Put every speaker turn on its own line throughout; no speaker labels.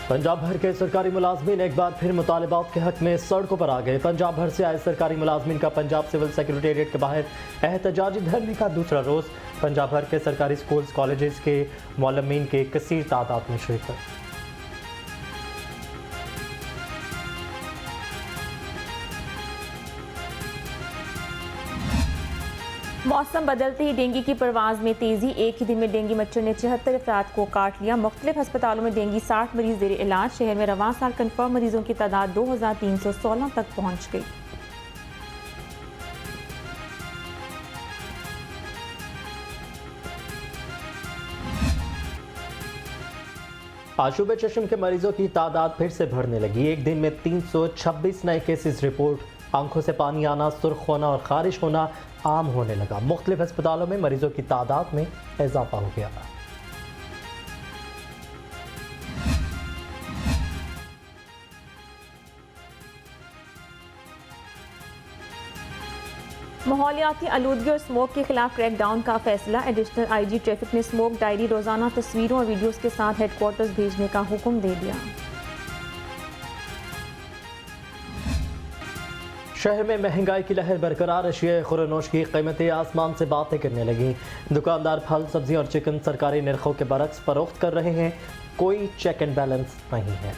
पंजाब भर के सरकारी मुलाजमीन एक बार फिर मुतालबात के हक में सड़कों पर आ गए। पंजाब भर से आए सरकारी मुलाजमीन का पंजाब सिविल सेक्रेटेरिएट के बाहर एहतजाजी धरने का दूसरा रोज़। पंजाब भर के सरकारी स्कूल्स कॉलेजेस के मुअल्लिमीन के कसीर तादाद में शिरकत।
मौसम बदलते ही डेंगू की परवाज़ में तेज़ी। एक ही दिन में डेंगू मच्छर ने 74 अफराद को काट लिया। मुख्तलिफ हस्पतालों में डेंगू 60 मरीज ज़ेर इलाज। शहर में रवां साल कन्फर्म मरीजों की तादाद 2316 तक पहुँच गई।
आशूब चश्म के मरीजों की तादाद फिर से बढ़ने लगी। एक दिन में 326 नए केसेस रिपोर्ट। आंखों से पानी आना, सुर्ख होना और खारिश होना आम होने लगा। मुख्तलिफ अस्पतालों में मरीजों की तादाद में इजाफा हो गया।
माहौलियाती आलूदगी और स्मोक के खिलाफ क्रैक डाउन का फैसला। एडिशनल IG ट्रैफिक ने स्मोक डायरी रोजाना तस्वीरों और वीडियोस के साथ हेडक्वार्टर्स भेजने का हुक्म दे दिया।
शहर में महंगाई की लहर बरकरार। अशिया खुरनोश की कीमतें आसमान से बातें करने लगी। दुकानदार फल, सब्जी और चिकन सरकारी निर्खों के बरक्स फरोख्त कर रहे हैं। कोई चेक एंड बैलेंस नहीं है।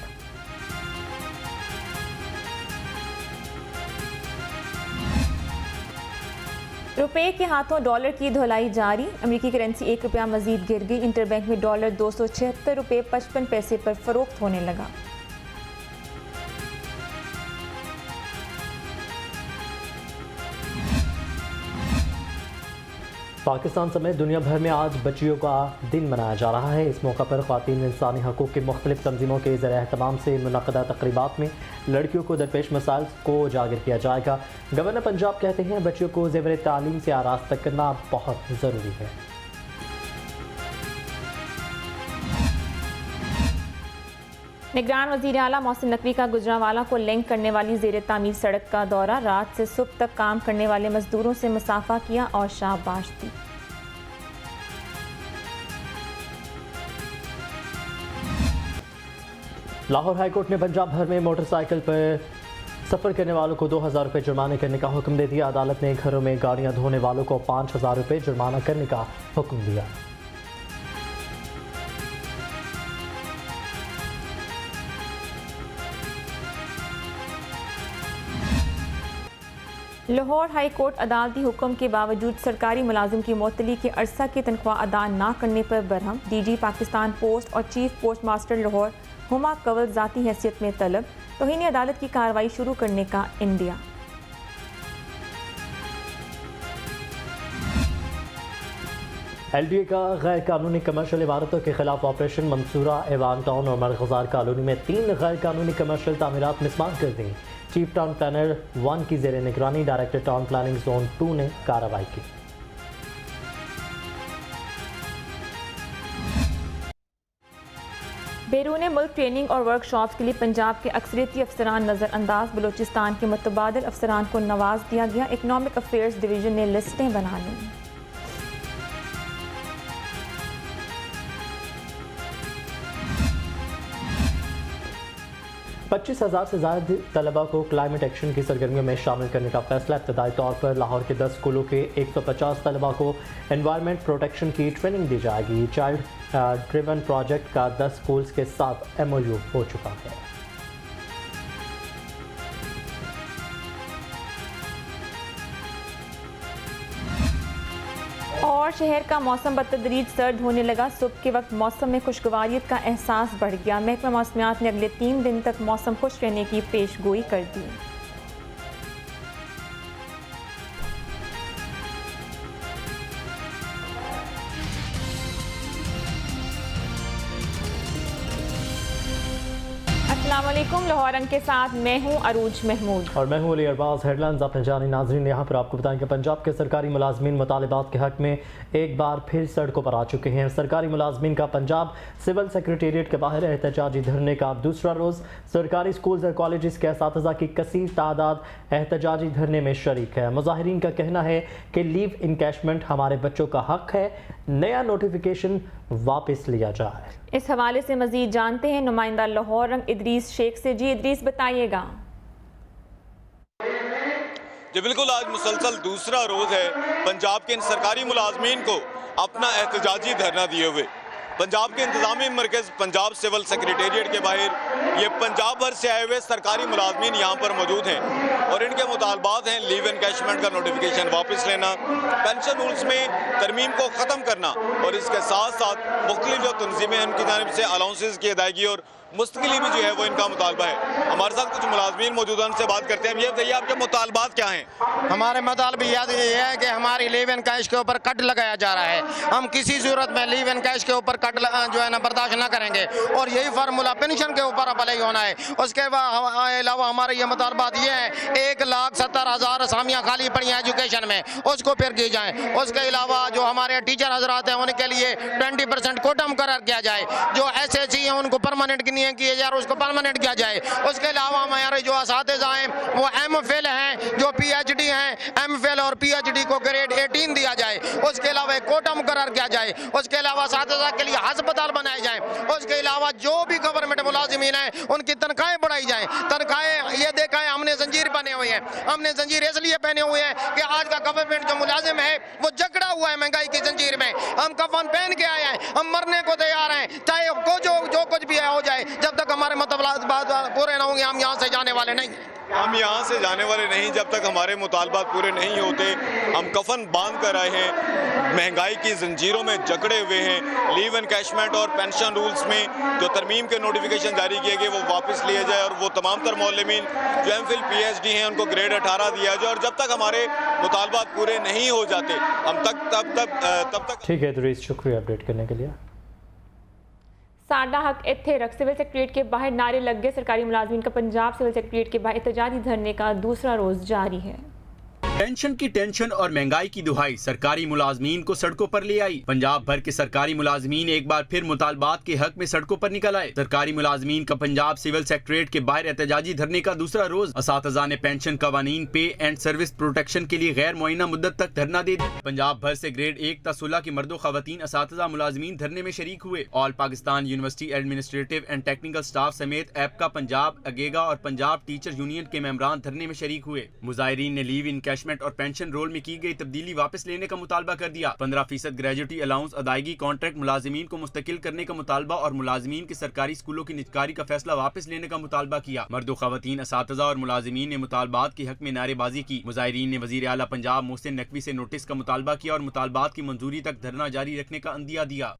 रुपए के हाथों डॉलर की धुलाई जारी। अमेरिकी करेंसी 1 रुपया मजीद गिर गई। इंटरबैंक में डॉलर 276 रुपये 55 पैसे पर फरोख्त होने लगा।
पाकिस्तान समेत दुनिया भर में आज बच्चियों का दिन मनाया जा रहा है। इस मौका पर ख्वातीन इंसानी हकूक़ की मुख्तलिफ तंजीमों के ज़रिए एहतमाम से मुनक़दा तक़रीबात में लड़कियों को दरपेश मसाइल को उजागर किया जाएगा। गवर्नर पंजाब कहते हैं बच्चियों को ज़ेवर तालीम से आरास्ता करना बहुत ज़रूरी है।
निगरान वज़ीर आला मोहसिन नकवी का गुजरांवाला को लिंक करने वाली ज़ेर तामीर सड़क का दौरा। रात से सुबह तक काम करने वाले मजदूरों से मुसाफा किया और शाबाश दी।
लाहौर हाई कोर्ट ने पंजाब भर में मोटरसाइकिल पर सफ़र करने वालों को 2000 रुपये जुर्माने करने का हुक्म दे दिया। अदालत ने घरों में गाड़ियां धोने वालों को 5000 रुपये जुर्माना करने का हुक्म दिया।
लाहौर हाई कोर्ट अदालती हुक्म के बावजूद सरकारी मुलाजिम की मुअत्तली की अरसा की तनख्वाह अदा न करने पर बरहम। DG पाकिस्तान पोस्ट और chief post master Lahore Huma Kawal ज़ाती हैसियत में तलब। तौहीन अदालत की कार्रवाई शुरू करने का इंडिया।
LDA का गैर कानूनी कमर्शियल इमारतों के खिलाफ ऑपरेशन मंसूरा, एवान टाउन और मरगजार कॉलोनी में 3 गैर कानूनी कमर्शियल तामीरात मिसमार कर दी। चीफ टाउन प्लानर 1 की ज़ेर निगरानी डायरेक्टर टाउन प्लानिंग जोन 2 ने कार्रवाई की।
बैरून मुल्क ट्रेनिंग और वर्कशॉप्स के लिए पंजाब के अक्सरियती अफसरान नज़रअंदाज। बलोचिस्तान के मुतबादिल अफसरान को नवाज दिया गया। इकनॉमिक अफेयर्स डिवीज़न ने लिस्टें बना लीं।
पच्चीस 25,000 से ज़्यादा तलबा को क्लाइमेट एक्शन की सरगर्मियों में शामिल करने का फैसला। इब्तदाई तौर पर लाहौर के 10 स्कूलों के 150 तलबा को एनवायरनमेंट प्रोटेक्शन की ट्रेनिंग दी जाएगी। चाइल्ड ड्रिवन प्रोजेक्ट का 10 स्कूल्स के साथ MOU हो चुका है।
और शहर का मौसम बतदरीज सर्द होने लगा। सुबह के वक्त मौसम में खुशगवारियत का एहसास बढ़ गया। महकमा मौसमियात ने अगले 3 दिन तक मौसम खुश रहने की पेशगोई कर दी। अस्सलामुअलैकुम। लाहौर रंग के साथ मैं हूं अरूज महमूद
और मैं हूं अली अरबाज। हेडलाइंस अपने जानी नाजरीन, यहाँ पर आपको बताएं कि पंजाब के सरकारी मुलाजमीन मुतालबात के हक में एक बार फिर सड़कों पर आ चुके हैं। सरकारी मुलाजमीन का पंजाब सिविल सेक्रेटेरिएट के बाहर एहतजाजी धरने का दूसरा रोज़। सरकारी स्कूल्स और कॉलेज के असातिज़ा की कसीर तादाद एहतजाजी धरने में शरीक है। मुजाहिरीन का कहना है कि लीव इनकैशमेंट हमारे बच्चों का हक है, नया नोटिफिकेशन वापस लिया जाए।
इस हवाले से मजीद जानते हैं नुमाइंदा लाहौर रंग इदरीस शेख से। जी इदरीस, बताइएगा।
जी बिल्कुल, आज मुसलसल दूसरा रोज़ है पंजाब के इन सरकारी मुलाजमीन को अपना एहतजाजी धरना दिए हुए। पंजाब के इंतजामी मरकज़ पंजाब सिविल सेक्रेटेरिएट के बाहर ये पंजाब भर से आए हुए सरकारी मुलाजमीन यहाँ पर मौजूद हैं और इनके मुतालबात हैं लीव एनकैशमेंट का नोटिफिकेशन वापस लेना, पेंशन रूल्स में तरमीम को ख़त्म करना और इसके साथ साथ मुख्तलिफ जो तंजीमें हैं उनकी जानिब से अलाउंसेस की अदायगी और मुस्तकिली भी जो है वो इनका मुतालबा है। हमारे साथ कुछ मुलाजमीन मौजूद हैं, उनसे बात करते हैं। ये बताइए आपके मुतालबात क्या हैं?
हमारे मुतालबे ये है कि हमारी लीव एंड कैश के ऊपर कट लगाया जा रहा है। हम किसी सूरत में लीव एंड कैश के ऊपर कट जो है ना बर्दाश्त न करेंगे और यही फार्मूला पेंशन के ऊपर अप्लाई होना है। उसके अलावा हमारे ये मुतालबात ये है 1,70,000 असामियाँ खाली पड़ी हैं एजुकेशन में, उसको फिर की जाए। उसके अलावा जो हमारे टीचर हजरात हैं उनके लिए 20% कोटा मुकर्रर किया जाए। जो SSC हैं उनको परमानेंट किए जाए, उसको परमानेंट किया जाए। उसके अलावा हमारे जो असातिज़ा हैं वो MPhil हैं, जो PhD हैं, MPhil और PhD को ग्रेड 18 दिया जाए। उसके अलावा एक कोटा मुकर्रर किया जाए। उसके अलावा असातिज़ा के लिए अस्पताल बनाए जाएं। उसके अलावा जो भी गवर्नमेंट मुलाजिमीन हैं उनकी तनख्वाहें बढ़ाई जाएं। तनख्वाहें ये देखा है हमने जंजीर पहने हुए हैं, हमने जंजीर इसलिए पहने हुए हैं कि आज का गवर्नमेंट जो मुलाजिम है वो जकड़ा हुआ है महंगाई की जंजीर में। हम कफन पहन के आए हैं, हम मरने को तैयार हैं, चाहे जो कुछ भी हो जाए। जब तक हमारे मुतालबात पूरे न होंगे हम यहाँ से जाने वाले नहीं।
हम यहाँ से जाने वाले नहीं जब तक हमारे मुतालबात पूरे नहीं होते। हम कफन बांध कर आए हैं, महंगाई की जंजीरों में जकड़े हुए हैं। लीव एनकैशमेंट और पेंशन रूल्स में जो तरमीम के नोटिफिकेशन जारी किए गए वो वापस लिए जाए और वो तमाम तर मौलमीन जो MPhil PhD हैं उनको ग्रेड 18 दिया जाए। और जब तक हमारे मुतालबात पूरे नहीं हो जाते हम तब तक
ठीक है इदरीस, शुक्रिया अपडेट करने के लिए।
साडा हक इत्थे रख सिविल सेक्रेटेरिएट के बाहर नारे लग गए। सरकारी मुलाजमीन का पंजाब सिविल सेक्रेटेरिएट के बाहर एहतजाजी धरने का दूसरा रोज जारी है।
पेंशन की टेंशन और महंगाई की दुहाई सरकारी मुलाजमीन को सड़कों पर ले आई। पंजाब भर के सरकारी मुलाजमीन एक बार फिर मुतालबात के हक में सड़कों पर निकल आए। सरकारी मुलाजमीन का पंजाब सिविल सेक्रेटेरिएट के बाहर एहतजाजी धरने का दूसरा रोज। असातिज़ा ने पेंशन कवानीन पे एंड सर्विस प्रोटेक्शन के लिए गैर मुअय्यना मुद्दत तक धरना दे दिया। पंजाब भर से ग्रेड 1 ta 16 की मर्दो खवातीन असातिज़ा मुलाजमीन धरने में शरीक हुए। All Pakistan university administrative and technical staff समेत एपका पंजाब, अगेगा और पंजाब टीचर यूनियन के मेंबरान धरने में शरीक हुए। मुजाहिरीन ने लीव इनकैशमेंट और पेंशन रोल में की गई तब्दीली वापस लेने का मुतालबा कर दिया। 15% ग्रेजुएटी अलाउंस अदायगी कॉन्ट्रैक्ट मुलाजिमीन को मुस्तकिल करने का मुतालबा और मुलाजिमीन के सरकारी स्कूलों की निजकारी का फैसला वापस लेने का मुतालबा किया। मर्दो खवातीन असातिज़ा और मुलाजिमीन ने मुतालबात के हक में नारेबाजी की। मुजाहिरीन ने वजीर आला पंजाब मोहसिन नकवी से नोटिस का मुतालबा किया और मुतालबात की मंजूरी तक धरना जारी रखने का अंदिया दिया।